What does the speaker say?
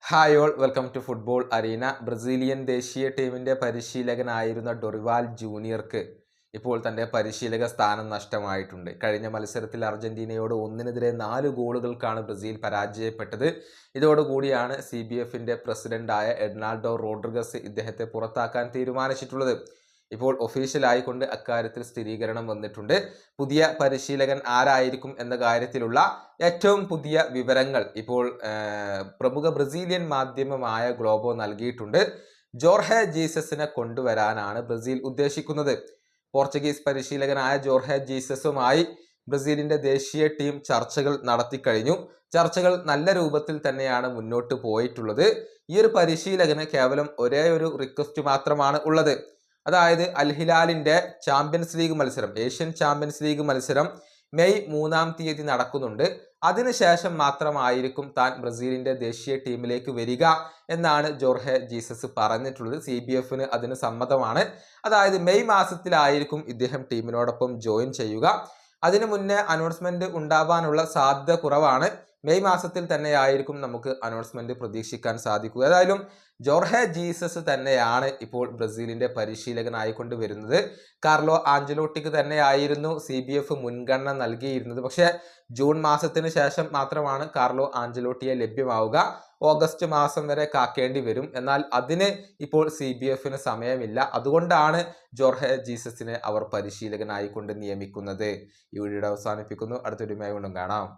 Hi all welcome to football arena. Brazilian ദേശീയ ടീമിൻ്റെ പരിശീലകനായിരുന്ന Dorival ജൂനിയർക്ക് ഇപ്പോൾ തൻ്റെ പരിശീലക സ്ഥാനം നഷ്ടമായിട്ടുണ്ട്. കഴിഞ്ഞ മത്സരത്തിൽ അർജന്റീനയോട് 1-4 ഗോളുകൾക്കാണ് ബ്രസീൽ പരാജയപ്പെട്ടത്. ഇതോടുകൂടിയാണ് CBFൻ്റെ പ്രസിഡന്റായ എഡ്നാൾഡോ റോഡ്രിഗസ് ഇദ്ദേഹത്തെ പുറത്താക്കാൻ തീരുമാനിച്ചിട്ടുള്ളത്. ഇപ്പോൾ ഒഫീഷ്യലായിക്കൊണ്ട് അക്കാര്യത്തിൽ സ്ഥിരീകരണം വന്നിട്ടുണ്ട്. പുതിയ പരിശീലകൻ ആരായിരിക്കും എന്ന കാര്യത്തിലുള്ള ഏറ്റവും പുതിയ വിവരങ്ങൾ ഇപ്പോൾ പ്രമുഖ ബ്രസീലിയൻ മാധ്യമമായ ഗ്ലോബോ നൽകിയിട്ടുണ്ട്. ജോർഹെ ജീസസിനെ കൊണ്ടുവരാനാണ് ബ്രസീൽ ഉദ്ദേശിക്കുന്നത്. പോർച്ചുഗീസ് പരിശീലകനായ ജോർഹെ ജീസസുമായി ബ്രസീലിന്റെ ദേശീയ ടീം ചർച്ചകൾ നടത്തിക്കഴിഞ്ഞു. ചർച്ചകൾ നല്ല രൂപത്തിൽ തന്നെയാണ് മുന്നോട്ട് പോയിട്ടുള്ളത്. ഈ ഒരു പരിശീലകന് കേവലം ഒരേ ഒരു റിക്വസ്റ്റ് മാത്രമാണ് ഉള്ളത്. അതായത് അൽ ഹിലാലിന്റെ ചാമ്പ്യൻസ് ലീഗ് മത്സരം, ഏഷ്യൻ ചാമ്പ്യൻസ് ലീഗ് മത്സരം മെയ് 3-ാം തീയതി നടക്കുന്നുണ്ട്. അതിനുശേഷം മാത്രമായിരിക്കും താൻ ബ്രസീലിന്റെ ദേശീയ ടീമിലേക്ക് വരിക എന്നാണ് ജോർഹെ ജീസസ് പറഞ്ഞിട്ടുള്ളത്. CBFന് അതിന് സമ്മതമാണ്. അതായത് മെയ് മാസത്തിലായിരിക്കും ഇദ്ദേഹം ടീമിനോടൊപ്പം ജോയിൻ ചെയ്യുക. അതിനു മുന്നേ അനൗൺസ്മെന്റ് ഉണ്ടാവാനുള്ള സാധ്യത കുറവാണ്. മെയ് മാസത്തിൽ തന്നെയായിരിക്കും നമുക്ക് അനൗൺസ്മെന്റ് പ്രതീക്ഷിക്കാൻ സാധിക്കുക. ഏതായാലും ജോർഹെ ജീസസ് തന്നെയാണ് ഇപ്പോൾ ബ്രസീലിന്റെ പരിശീലകനായിക്കൊണ്ട് വരുന്നത്. കാർലോ ആഞ്ചലോട്ടിക്ക് തന്നെയായിരുന്നു CBF മുൻഗണന നൽകിയിരുന്നത്. പക്ഷേ ജൂൺ മാസത്തിന് ശേഷം മാത്രമാണ് കാർലോ ആഞ്ചലോട്ടിയെ ലഭ്യമാവുക. ഓഗസ്റ്റ് മാസം വരെ കാക്കേണ്ടി വരും. എന്നാൽ അതിന് ഇപ്പോൾ CBFന് സമയമില്ല. അതുകൊണ്ടാണ് ജോർഹെ ജീസസിനെ അവർ പരിശീലകനായിക്കൊണ്ട് നിയമിക്കുന്നത്. ഈ വീഡിയോ അവസാനിപ്പിക്കുന്നു. അടുത്തൊരു വീഡിയോയുമായി വീണ്ടും കാണാം.